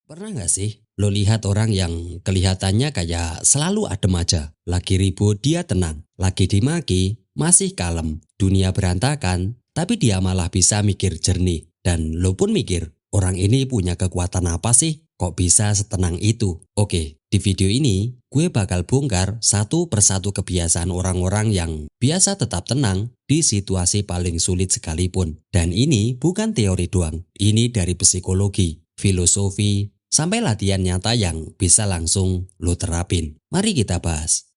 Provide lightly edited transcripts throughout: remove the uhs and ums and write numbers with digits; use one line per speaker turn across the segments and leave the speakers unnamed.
Pernah nggak sih lo lihat orang yang kelihatannya kayak selalu adem aja, lagi ribut dia tenang, lagi dimaki masih kalem, dunia berantakan, tapi dia malah bisa mikir jernih. Dan lo pun mikir, orang ini punya kekuatan apa sih? Kok bisa setenang itu? Oke, di video ini gue bakal bongkar satu persatu kebiasaan orang-orang yang biasa tetap tenang di situasi paling sulit sekalipun. Dan ini bukan teori doang, ini dari psikologi, filosofi, sampai latihan nyata yang bisa langsung lo terapin. Mari kita bahas.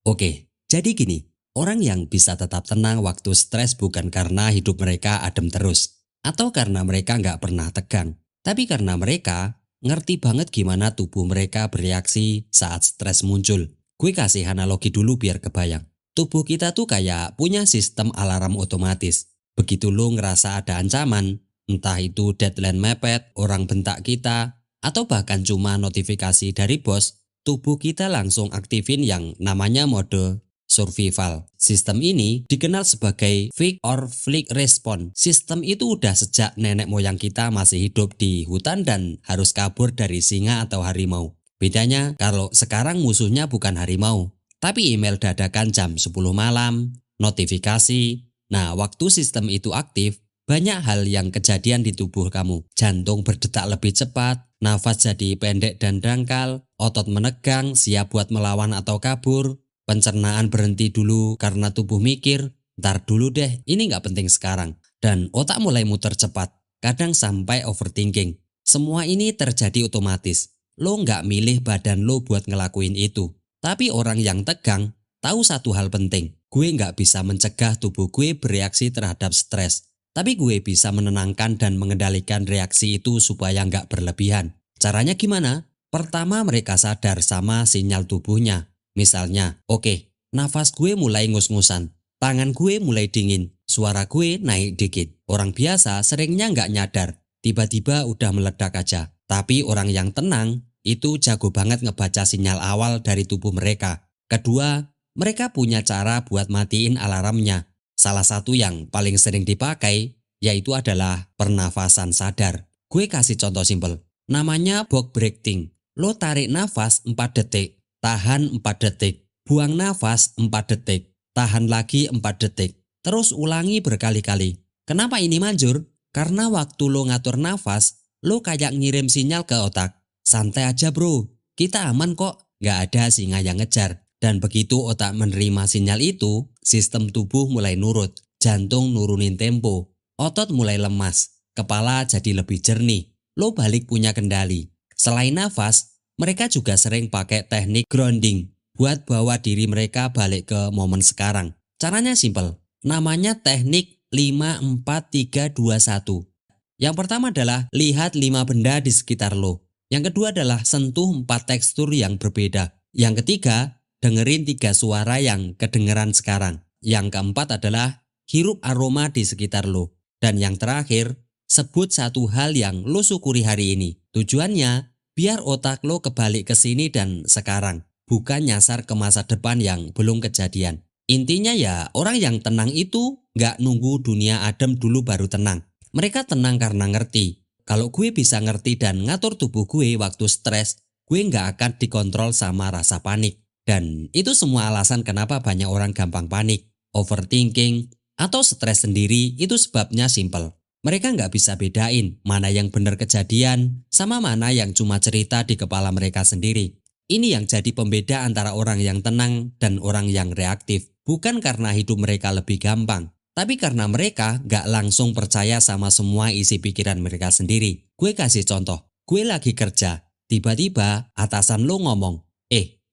Oke, jadi gini, orang yang bisa tetap tenang waktu stres bukan karena hidup mereka adem terus, atau karena mereka nggak pernah tegang, tapi karena mereka ngerti banget gimana tubuh mereka bereaksi saat stres muncul. Gue kasih analogi dulu biar kebayang. Tubuh kita tuh kayak punya sistem alarm otomatis. Begitu lo ngerasa ada ancaman, entah itu deadline mepet, orang bentak kita, atau bahkan cuma notifikasi dari bos, tubuh kita langsung aktifin yang namanya mode survival. Sistem ini dikenal sebagai fight or flight response. Sistem itu udah sejak nenek moyang kita masih hidup di hutan dan harus kabur dari singa atau harimau. Bedanya kalau sekarang musuhnya bukan harimau, tapi email dadakan jam 10 malam, notifikasi. Nah, waktu sistem itu aktif, banyak hal yang kejadian di tubuh kamu. Jantung berdetak lebih cepat, nafas jadi pendek dan dangkal, otot menegang siap buat melawan atau kabur, pencernaan berhenti dulu karena tubuh mikir, ntar dulu deh, ini nggak penting sekarang. Dan otak mulai muter cepat, kadang sampai overthinking. Semua ini terjadi otomatis. Lo nggak milih badan lo buat ngelakuin itu. Tapi orang yang tegang tahu satu hal penting. Gue nggak bisa mencegah tubuh gue bereaksi terhadap stres. Tapi gue bisa menenangkan dan mengendalikan reaksi itu supaya nggak berlebihan. Caranya gimana? Pertama mereka sadar sama sinyal tubuhnya. Misalnya, oke, nafas gue mulai ngus-ngusan, tangan gue mulai dingin, suara gue naik dikit. Orang biasa seringnya nggak nyadar, tiba-tiba udah meledak aja. Tapi orang yang tenang itu jago banget ngebaca sinyal awal dari tubuh mereka. Kedua, mereka punya cara buat matiin alarmnya. Salah satu yang paling sering dipakai yaitu adalah pernafasan sadar. Gue kasih contoh simpel. Namanya box breathing. Lo tarik nafas 4 detik, tahan 4 detik, buang nafas 4 detik, tahan lagi 4 detik. Terus ulangi berkali-kali. Kenapa ini manjur? Karena waktu lo ngatur nafas, lo kayak ngirim sinyal ke otak. Santai aja bro, kita aman kok, gak ada singa yang ngejar. Dan begitu otak menerima sinyal itu, sistem tubuh mulai nurut, jantung nurunin tempo, otot mulai lemas, kepala jadi lebih jernih, lo balik punya kendali. Selain nafas, mereka juga sering pakai teknik grounding buat bawa diri mereka balik ke momen sekarang. Caranya simpel, namanya teknik 5-4-3-2-1. Yang pertama adalah lihat 5 benda di sekitar lo. Yang kedua adalah sentuh 4 tekstur yang berbeda. Yang ketiga, dengerin 3 suara yang kedengeran sekarang. Yang keempat adalah hirup aroma di sekitar lo. Dan yang terakhir, sebut satu hal yang lo syukuri hari ini. Tujuannya, biar otak lo kebalik ke sini dan sekarang. Bukan nyasar ke masa depan yang belum kejadian. Intinya ya, orang yang tenang itu nggak nunggu dunia adem dulu baru tenang. Mereka tenang karena ngerti. Kalau gue bisa ngerti dan ngatur tubuh gue waktu stres, gue nggak akan dikontrol sama rasa panik. Dan itu semua alasan kenapa banyak orang gampang panik, overthinking, atau stres sendiri. Itu sebabnya simple. Mereka nggak bisa bedain mana yang benar kejadian sama mana yang cuma cerita di kepala mereka sendiri. Ini yang jadi pembeda antara orang yang tenang dan orang yang reaktif. Bukan karena hidup mereka lebih gampang, tapi karena mereka nggak langsung percaya sama semua isi pikiran mereka sendiri. Gue kasih contoh, gue lagi kerja, tiba-tiba atasan lo ngomong,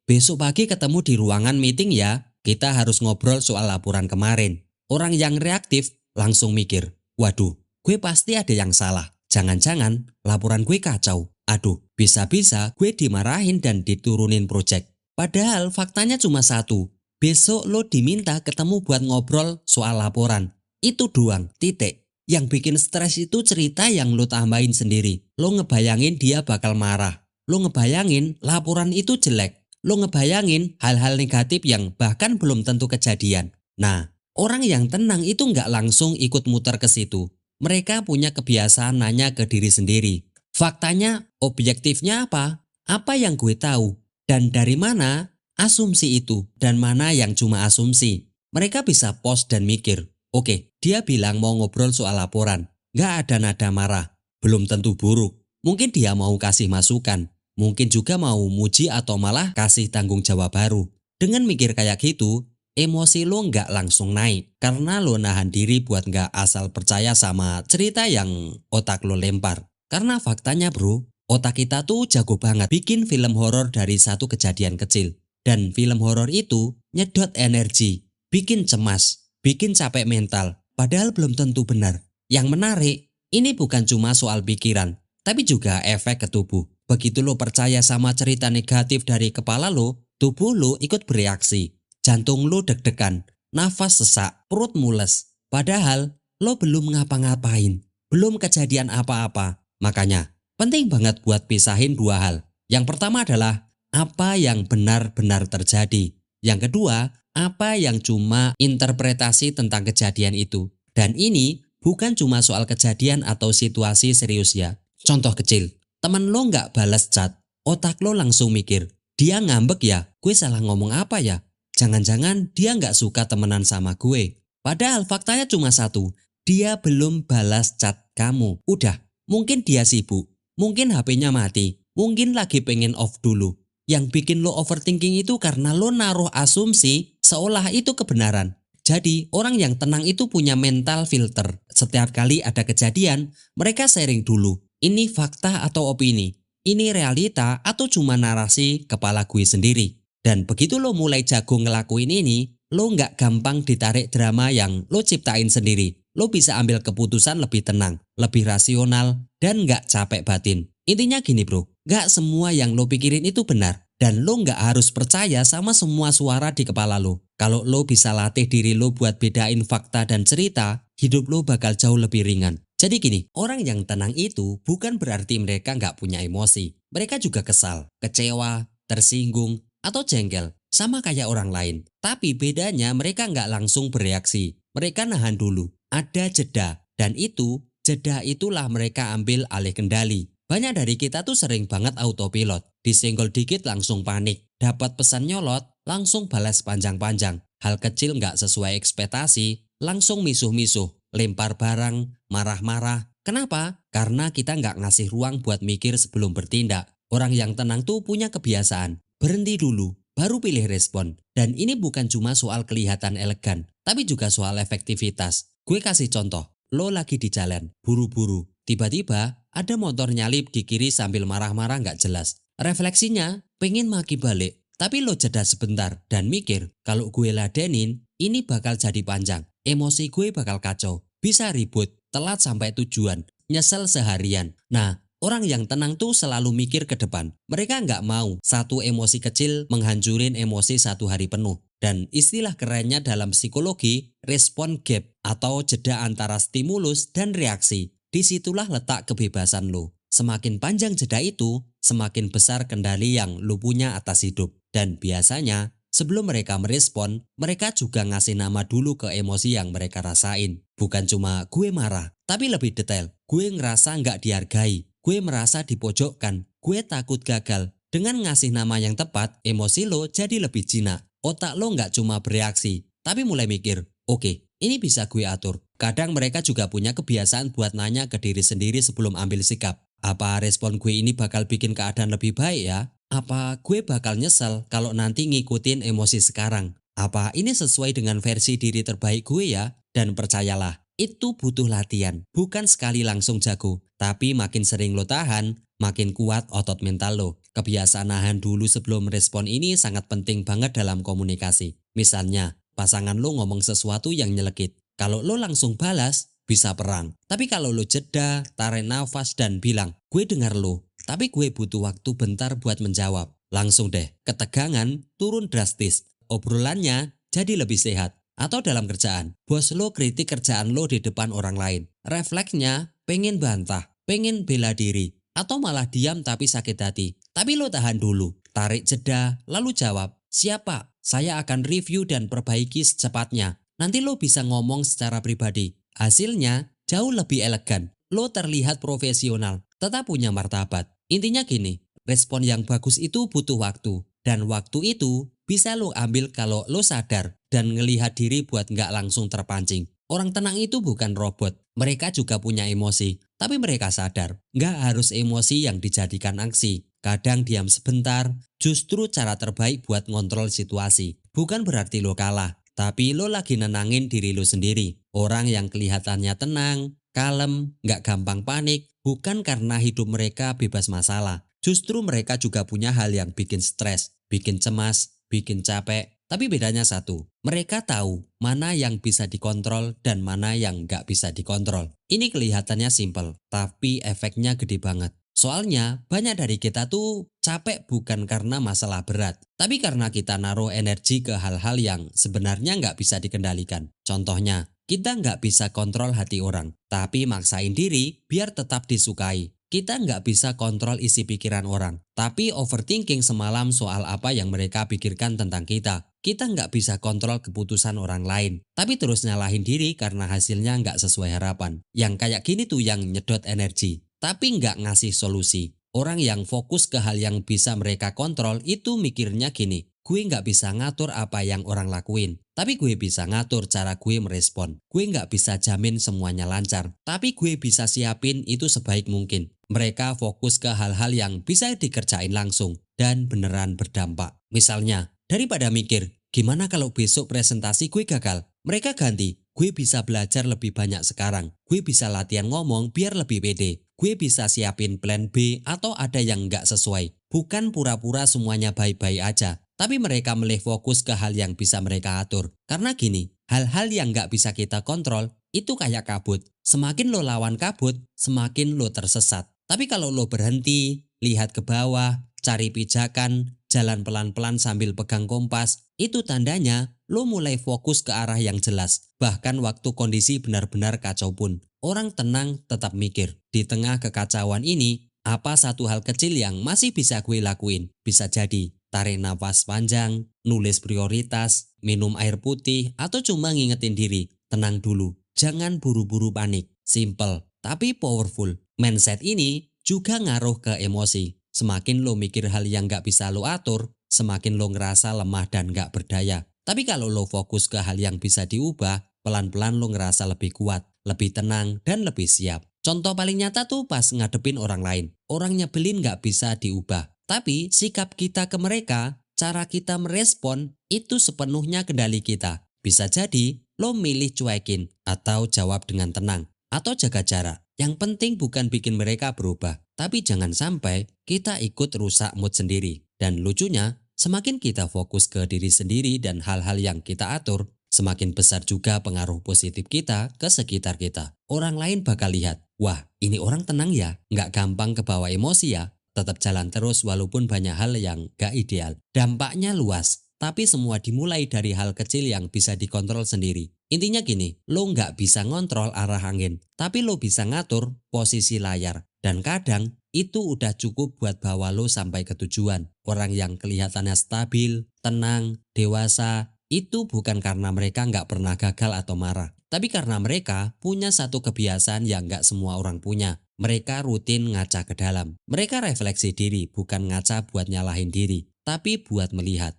besok pagi ketemu di ruangan meeting ya, kita harus ngobrol soal laporan kemarin. Orang yang reaktif langsung mikir, waduh, gue pasti ada yang salah. Jangan-jangan laporan gue kacau. Aduh, bisa-bisa gue dimarahin dan diturunin project. Padahal faktanya cuma satu. Besok lo diminta ketemu buat ngobrol soal laporan. Itu doang, titik. Yang bikin stres itu cerita yang lo tambahin sendiri. Lo ngebayangin dia bakal marah. Lo ngebayangin laporan itu jelek. Lo ngebayangin hal-hal negatif yang bahkan belum tentu kejadian. Nah, orang yang tenang itu nggak langsung ikut muter ke situ. Mereka punya kebiasaan nanya ke diri sendiri. Faktanya, objektifnya apa? Apa yang gue tahu? Dan dari mana asumsi itu? Dan mana yang cuma asumsi? Mereka bisa pause dan mikir. Oke, dia bilang mau ngobrol soal laporan. Nggak ada nada marah. Belum tentu buruk. Mungkin dia mau kasih masukan. Mungkin juga mau muji atau malah kasih tanggung jawab baru. Dengan mikir kayak gitu, emosi lo nggak langsung naik. Karena lo nahan diri buat nggak asal percaya sama cerita yang otak lo lempar. Karena faktanya bro, otak kita tuh jago banget bikin film horor dari satu kejadian kecil. Dan film horor itu nyedot energi, bikin cemas, bikin capek mental. Padahal belum tentu benar. Yang menarik, ini bukan cuma soal pikiran, tapi juga efek ke tubuh. Begitu lo percaya sama cerita negatif dari kepala lo, tubuh lo ikut bereaksi. Jantung lo deg-degan, nafas sesak, perut mules. Padahal lo belum ngapa-ngapain, belum kejadian apa-apa. Makanya, penting banget buat pisahin dua hal. Yang pertama adalah apa yang benar-benar terjadi. Yang kedua, apa yang cuma interpretasi tentang kejadian itu. Dan ini bukan cuma soal kejadian atau situasi serius ya. Contoh kecil, temen lo nggak balas chat, otak lo langsung mikir, dia ngambek ya, gue salah ngomong apa ya? Jangan-jangan dia nggak suka temenan sama gue. Padahal faktanya cuma satu, dia belum balas chat kamu. Udah, mungkin dia sibuk, mungkin HP-nya mati, mungkin lagi pengen off dulu. Yang bikin lo overthinking itu karena lo naruh asumsi seolah itu kebenaran. Jadi orang yang tenang itu punya mental filter. Setiap kali ada kejadian, mereka sharing dulu. Ini fakta atau opini? Ini realita atau cuma narasi kepala gue sendiri? Dan begitu lo mulai jago ngelakuin ini, lo nggak gampang ditarik drama yang lo ciptain sendiri. Lo bisa ambil keputusan lebih tenang, lebih rasional, dan nggak capek batin. Intinya gini bro, nggak semua yang lo pikirin itu benar. Dan lo nggak harus percaya sama semua suara di kepala lo. Kalau lo bisa latih diri lo buat bedain fakta dan cerita, hidup lo bakal jauh lebih ringan. Jadi gini, orang yang tenang itu bukan berarti mereka nggak punya emosi. Mereka juga kesal, kecewa, tersinggung, atau jengkel. Sama kayak orang lain. Tapi bedanya mereka nggak langsung bereaksi. Mereka nahan dulu. Ada jeda. Dan itu, jeda itulah mereka ambil alih kendali. Banyak dari kita tuh sering banget autopilot. Disenggol dikit langsung panik. Dapat pesan nyolot, langsung balas panjang-panjang. Hal kecil nggak sesuai ekspektasi, langsung misuh-misuh. Lempar barang, marah-marah. Kenapa? Karena kita nggak ngasih ruang buat mikir sebelum bertindak. Orang yang tenang tuh punya kebiasaan. Berhenti dulu, baru pilih respon. Dan ini bukan cuma soal kelihatan elegan, tapi juga soal efektivitas. Gue kasih contoh. Lo lagi di jalan, buru-buru. Tiba-tiba ada motor nyalip di kiri sambil marah-marah nggak jelas. Refleksinya pengen maki balik, tapi lo jeda sebentar dan mikir kalau gue ladenin ini bakal jadi panjang. Emosi gue bakal kacau, bisa ribut, telat sampai tujuan, nyesel seharian. Nah, orang yang tenang tuh selalu mikir ke depan. Mereka nggak mau satu emosi kecil menghancurin emosi satu hari penuh. Dan istilah kerennya dalam psikologi, respon gap atau jeda antara stimulus dan reaksi. Disitulah letak kebebasan lo. Semakin panjang jeda itu, semakin besar kendali yang lo punya atas hidup. Dan biasanya, sebelum mereka merespon, mereka juga ngasih nama dulu ke emosi yang mereka rasain. Bukan cuma gue marah, tapi lebih detail. Gue ngerasa nggak dihargai, gue merasa dipojokkan, gue takut gagal. Dengan ngasih nama yang tepat, emosi lo jadi lebih jinak. Otak lo nggak cuma bereaksi, tapi mulai mikir, oke, ini bisa gue atur. Kadang mereka juga punya kebiasaan buat nanya ke diri sendiri sebelum ambil sikap. Apa respon gue ini bakal bikin keadaan lebih baik ya? Apa gue bakal nyesel kalau nanti ngikutin emosi sekarang? Apa ini sesuai dengan versi diri terbaik gue ya? Dan percayalah, itu butuh latihan. Bukan sekali langsung jago, tapi makin sering lo tahan, makin kuat otot mental lo. Kebiasaan nahan dulu sebelum respon ini sangat penting banget dalam komunikasi. Misalnya, pasangan lo ngomong sesuatu yang nyelekit. Kalau lo langsung balas, bisa perang. Tapi kalau lo jeda, tarik nafas dan bilang, gue dengar lo, tapi gue butuh waktu bentar buat menjawab. Langsung deh, ketegangan turun drastis. Obrolannya jadi lebih sehat. Atau dalam kerjaan, bos lo kritik kerjaan lo di depan orang lain. Refleksnya pengen bantah, pengen bela diri. Atau malah diam tapi sakit hati. Tapi lo tahan dulu, tarik jeda, lalu jawab, siapa? Saya akan review dan perbaiki secepatnya. Nanti lo bisa ngomong secara pribadi. Hasilnya jauh lebih elegan. Lo terlihat profesional, tetap punya martabat. Intinya gini, respon yang bagus itu butuh waktu. Dan waktu itu bisa lo ambil kalau lo sadar dan ngelihat diri buat nggak langsung terpancing. Orang tenang itu bukan robot, mereka juga punya emosi. Tapi mereka sadar, nggak harus emosi yang dijadikan aksi. Kadang diam sebentar, justru cara terbaik buat ngontrol situasi. Bukan berarti lo kalah, tapi lo lagi nenangin diri lo sendiri. Orang yang kelihatannya tenang, kalem, nggak gampang panik, bukan karena hidup mereka bebas masalah. Justru mereka juga punya hal yang bikin stres, bikin cemas, bikin capek. Tapi bedanya satu, mereka tahu mana yang bisa dikontrol dan mana yang nggak bisa dikontrol. Ini kelihatannya simpel, tapi efeknya gede banget. Soalnya banyak dari kita tuh capek bukan karena masalah berat, tapi karena kita naruh energi ke hal-hal yang sebenarnya nggak bisa dikendalikan. Contohnya, kita nggak bisa kontrol hati orang, tapi maksain diri biar tetap disukai. Kita nggak bisa kontrol isi pikiran orang, tapi overthinking semalam soal apa yang mereka pikirkan tentang kita. Kita nggak bisa kontrol keputusan orang lain, tapi terus nyalahin diri karena hasilnya nggak sesuai harapan. Yang kayak gini tuh yang nyedot energi, tapi nggak ngasih solusi. Orang yang fokus ke hal yang bisa mereka kontrol itu mikirnya gini, gue nggak bisa ngatur apa yang orang lakuin, tapi gue bisa ngatur cara gue merespon. Gue nggak bisa jamin semuanya lancar, tapi gue bisa siapin itu sebaik mungkin. Mereka fokus ke hal-hal yang bisa dikerjain langsung dan beneran berdampak. Misalnya, daripada mikir, gimana kalau besok presentasi gue gagal? Mereka ganti, gue bisa belajar lebih banyak sekarang. Gue bisa latihan ngomong biar lebih pede. Gue bisa siapin plan B atau ada yang nggak sesuai. Bukan pura-pura semuanya baik-baik aja. Tapi mereka milih fokus ke hal yang bisa mereka atur. Karena gini, hal-hal yang nggak bisa kita kontrol itu kayak kabut. Semakin lo lawan kabut, semakin lo tersesat. Tapi kalau lo berhenti, lihat ke bawah, cari pijakan, jalan pelan-pelan sambil pegang kompas, itu tandanya lo mulai fokus ke arah yang jelas. Bahkan waktu kondisi benar-benar kacau pun, orang tenang tetap mikir. Di tengah kekacauan ini, apa satu hal kecil yang masih bisa gue lakuin? Bisa jadi tarik nafas panjang, nulis prioritas, minum air putih, atau cuma ngingetin diri, tenang dulu, jangan buru-buru panik. Simple, tapi powerful. Mindset ini juga ngaruh ke emosi. Semakin lo mikir hal yang gak bisa lo atur, semakin lo ngerasa lemah dan gak berdaya. Tapi kalau lo fokus ke hal yang bisa diubah, pelan-pelan lo ngerasa lebih kuat, lebih tenang, dan lebih siap. Contoh paling nyata tuh pas ngadepin orang lain. Orang nyebelin gak bisa diubah. Tapi sikap kita ke mereka, cara kita merespon, itu sepenuhnya kendali kita. Bisa jadi lo milih cuekin, atau jawab dengan tenang, atau jaga jarak. Yang penting bukan bikin mereka berubah, tapi jangan sampai kita ikut rusak mood sendiri. Dan lucunya, semakin kita fokus ke diri sendiri dan hal-hal yang kita atur, semakin besar juga pengaruh positif kita ke sekitar kita. Orang lain bakal lihat, wah ini orang tenang ya, nggak gampang kebawa emosi ya, tetap jalan terus walaupun banyak hal yang gak ideal. Dampaknya luas, tapi semua dimulai dari hal kecil yang bisa dikontrol sendiri. Intinya gini, lo nggak bisa ngontrol arah angin, tapi lo bisa ngatur posisi layar. Dan kadang itu udah cukup buat bawa lo sampai ke tujuan. Orang yang kelihatannya stabil, tenang, dewasa, itu bukan karena mereka nggak pernah gagal atau marah. Tapi karena mereka punya satu kebiasaan yang nggak semua orang punya. Mereka rutin ngaca ke dalam. Mereka refleksi diri, bukan ngaca buat nyalahin diri, tapi buat melihat.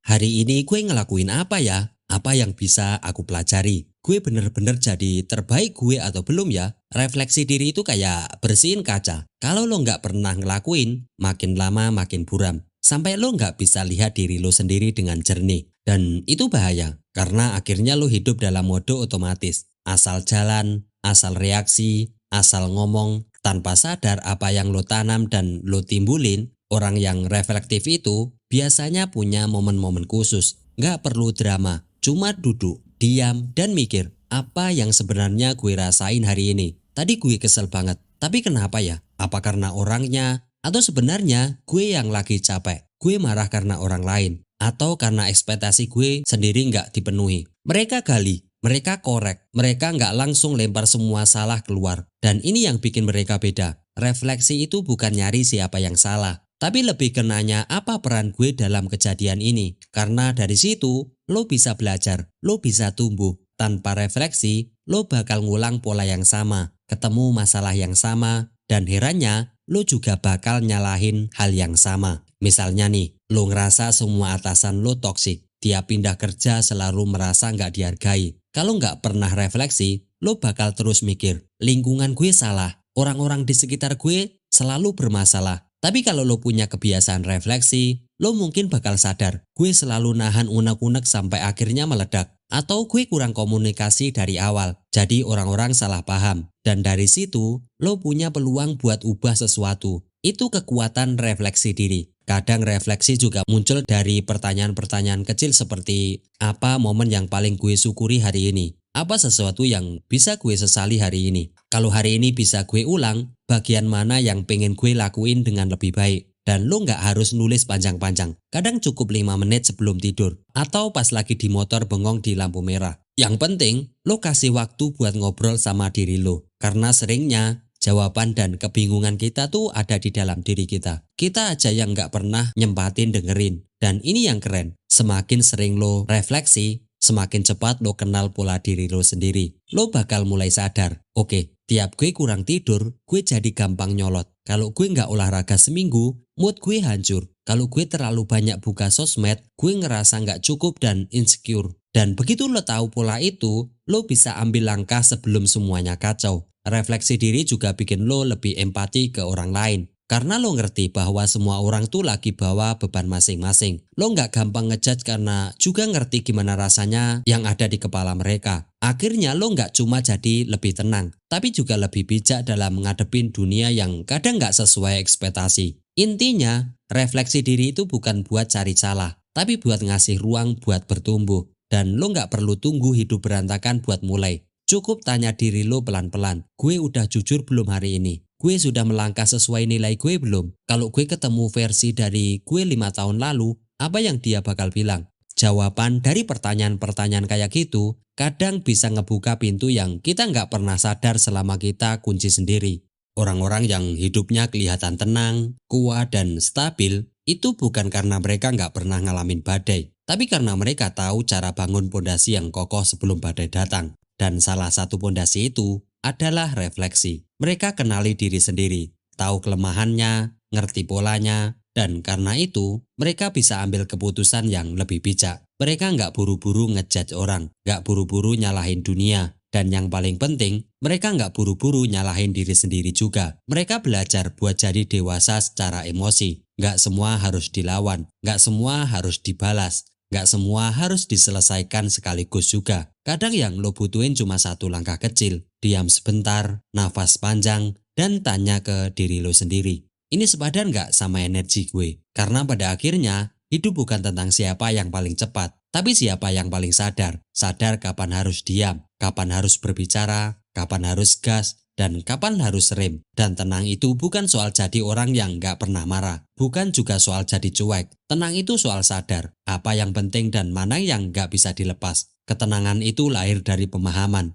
Hari ini gue ngelakuin apa ya? Apa yang bisa aku pelajari? Gue bener-bener jadi terbaik gue atau belum ya? Refleksi diri itu kayak bersihin kaca. Kalau lo nggak pernah ngelakuin, makin lama makin buram. Sampai lo nggak bisa lihat diri lo sendiri dengan jernih. Dan itu bahaya, karena akhirnya lo hidup dalam mode otomatis. Asal jalan, asal reaksi, asal ngomong, tanpa sadar apa yang lo tanam dan lo timbulin. Orang yang reflektif itu biasanya punya momen-momen khusus. Nggak perlu drama, cuma duduk, diam, dan mikir. Apa yang sebenarnya gue rasain hari ini? Tadi gue kesel banget, tapi kenapa ya? Apa karena orangnya? Atau sebenarnya gue yang lagi capek? Gue marah karena orang lain? Atau karena ekspektasi gue sendiri nggak dipenuhi? Mereka gali, mereka korek, mereka nggak langsung lempar semua salah keluar. Dan ini yang bikin mereka beda. Refleksi itu bukan nyari siapa yang salah, tapi lebih ke nanya apa peran gue dalam kejadian ini. Karena dari situ lo bisa belajar, lo bisa tumbuh. Tanpa refleksi, lo bakal ngulang pola yang sama, ketemu masalah yang sama, Dan herannya, lo juga bakal nyalahin hal yang sama. Misalnya nih, lo ngerasa semua atasan lo toksik. Dia pindah kerja selalu merasa nggak dihargai. Kalau nggak pernah refleksi, lo bakal terus mikir, lingkungan gue salah, orang-orang di sekitar gue selalu bermasalah. Tapi kalau lo punya kebiasaan refleksi, lo mungkin bakal sadar, gue selalu nahan unek-unek sampai akhirnya meledak. Atau gue kurang komunikasi dari awal, jadi orang-orang salah paham. Dan dari situ, lo punya peluang buat ubah sesuatu. Itu kekuatan refleksi diri. Kadang refleksi juga muncul dari pertanyaan-pertanyaan kecil seperti, apa momen yang paling gue syukuri hari ini? Apa sesuatu yang bisa gue sesali hari ini? Kalau hari ini bisa gue ulang, bagian mana yang pengen gue lakuin dengan lebih baik? Dan lo nggak harus nulis panjang-panjang. Kadang cukup 5 menit sebelum tidur. Atau pas lagi di motor bengong di lampu merah. Yang penting, lo kasih waktu buat ngobrol sama diri lo. Karena seringnya, jawaban dan kebingungan kita tuh ada di dalam diri kita. Kita aja yang nggak pernah nyempatin dengerin. Dan ini yang keren. Semakin sering lo refleksi, semakin cepat lo kenal pola diri lo sendiri. Lo bakal mulai sadar, oke, tiap gue kurang tidur, gue jadi gampang nyolot. Kalau gue nggak olahraga seminggu, mood gue hancur. Kalau gue terlalu banyak buka sosmed, gue ngerasa nggak cukup dan insecure. Dan begitu lo tahu pola itu, lo bisa ambil langkah sebelum semuanya kacau. Refleksi diri juga bikin lo lebih empati ke orang lain. Karena lo ngerti bahwa semua orang tuh lagi bawa beban masing-masing. Lo nggak gampang ngejudge karena juga ngerti gimana rasanya yang ada di kepala mereka. Akhirnya lo nggak cuma jadi lebih tenang, tapi juga lebih bijak dalam menghadapin dunia yang kadang nggak sesuai ekspektasi. Intinya, refleksi diri itu bukan buat cari salah, tapi buat ngasih ruang buat bertumbuh. Dan lo nggak perlu tunggu hidup berantakan buat mulai. Cukup tanya diri lo pelan-pelan, gue udah jujur belum hari ini? Gue sudah melangkah sesuai nilai gue belum? Kalau gue ketemu versi dari gue 5 tahun lalu, apa yang dia bakal bilang? Jawaban dari pertanyaan-pertanyaan kayak gitu kadang bisa ngebuka pintu yang kita nggak pernah sadar selama kita kunci sendiri. Orang-orang yang hidupnya kelihatan tenang, kuat, dan stabil itu bukan karena mereka nggak pernah ngalamin badai, tapi karena mereka tahu cara bangun pondasi yang kokoh sebelum badai datang. Dan salah satu pondasi itu adalah refleksi. Mereka kenali diri sendiri, tahu kelemahannya, ngerti polanya, dan karena itu mereka bisa ambil keputusan yang lebih bijak. Mereka nggak buru-buru ngejudge orang, nggak buru-buru nyalahin dunia. Dan yang paling penting, mereka nggak buru-buru nyalahin diri sendiri juga. Mereka belajar buat jadi dewasa secara emosi. Nggak semua harus dilawan, nggak semua harus dibalas, nggak semua harus diselesaikan sekaligus juga. Kadang yang lo butuhin cuma satu langkah kecil, diam sebentar, nafas panjang, dan tanya ke diri lo sendiri. Ini sepadan nggak sama energi gue? Karena pada akhirnya, hidup bukan tentang siapa yang paling cepat, tapi siapa yang paling sadar. Sadar kapan harus diam, kapan harus berbicara, kapan harus gas, dan kapan harus rem. Dan tenang itu bukan soal jadi orang yang nggak pernah marah, bukan juga soal jadi cuek. Tenang itu soal sadar, apa yang penting dan mana yang nggak bisa dilepas. Ketenangan itu lahir dari pemahaman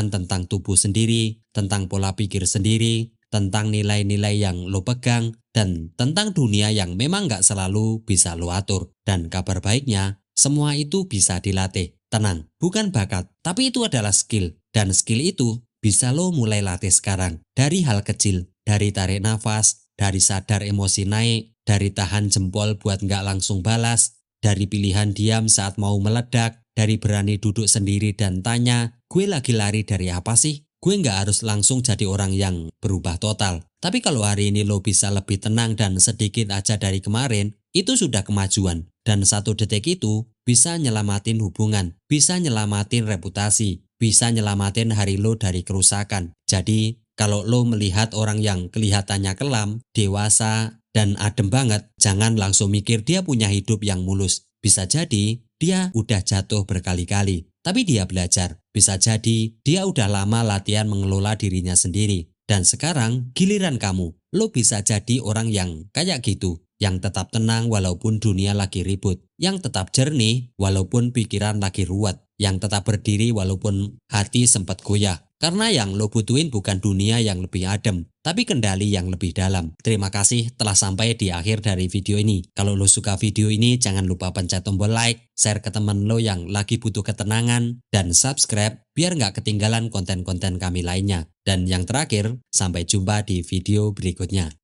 tentang tubuh sendiri, tentang pola pikir sendiri, tentang nilai-nilai yang lo pegang, dan tentang dunia yang memang nggak selalu bisa lo atur. Dan kabar baiknya, semua itu bisa dilatih. Tenang, bukan bakat, tapi itu adalah skill. Dan skill itu bisa lo mulai latih sekarang. Dari hal kecil, dari tarik nafas, dari sadar emosi naik, dari tahan jempol buat nggak langsung balas, dari pilihan diam saat mau meledak, dari berani duduk sendiri dan tanya, gue lagi lari dari apa sih? Gue nggak harus langsung jadi orang yang berubah total. Tapi kalau hari ini lo bisa lebih tenang dan sedikit aja dari kemarin, itu sudah kemajuan. Dan 1 detik itu bisa nyelamatin hubungan, bisa nyelamatin reputasi, bisa nyelamatin hari lo dari kerusakan. Jadi kalau lo melihat orang yang kelihatannya kelam, dewasa, dan adem banget, jangan langsung mikir dia punya hidup yang mulus. Bisa jadi dia udah jatuh berkali-kali, tapi dia belajar. Bisa jadi dia udah lama latihan mengelola dirinya sendiri. Dan sekarang giliran kamu. Lo bisa jadi orang yang kayak gitu, yang tetap tenang walaupun dunia lagi ribut, yang tetap jernih walaupun pikiran lagi ruwet, yang tetap berdiri walaupun hati sempat goyah. Karena yang lo butuhin bukan dunia yang lebih adem, tapi kendali yang lebih dalam. Terima kasih telah sampai di akhir dari video ini. Kalau lo suka video ini, jangan lupa pencet tombol like, share ke teman lo yang lagi butuh ketenangan, dan subscribe biar nggak ketinggalan konten-konten kami lainnya. Dan yang terakhir, sampai jumpa di video berikutnya.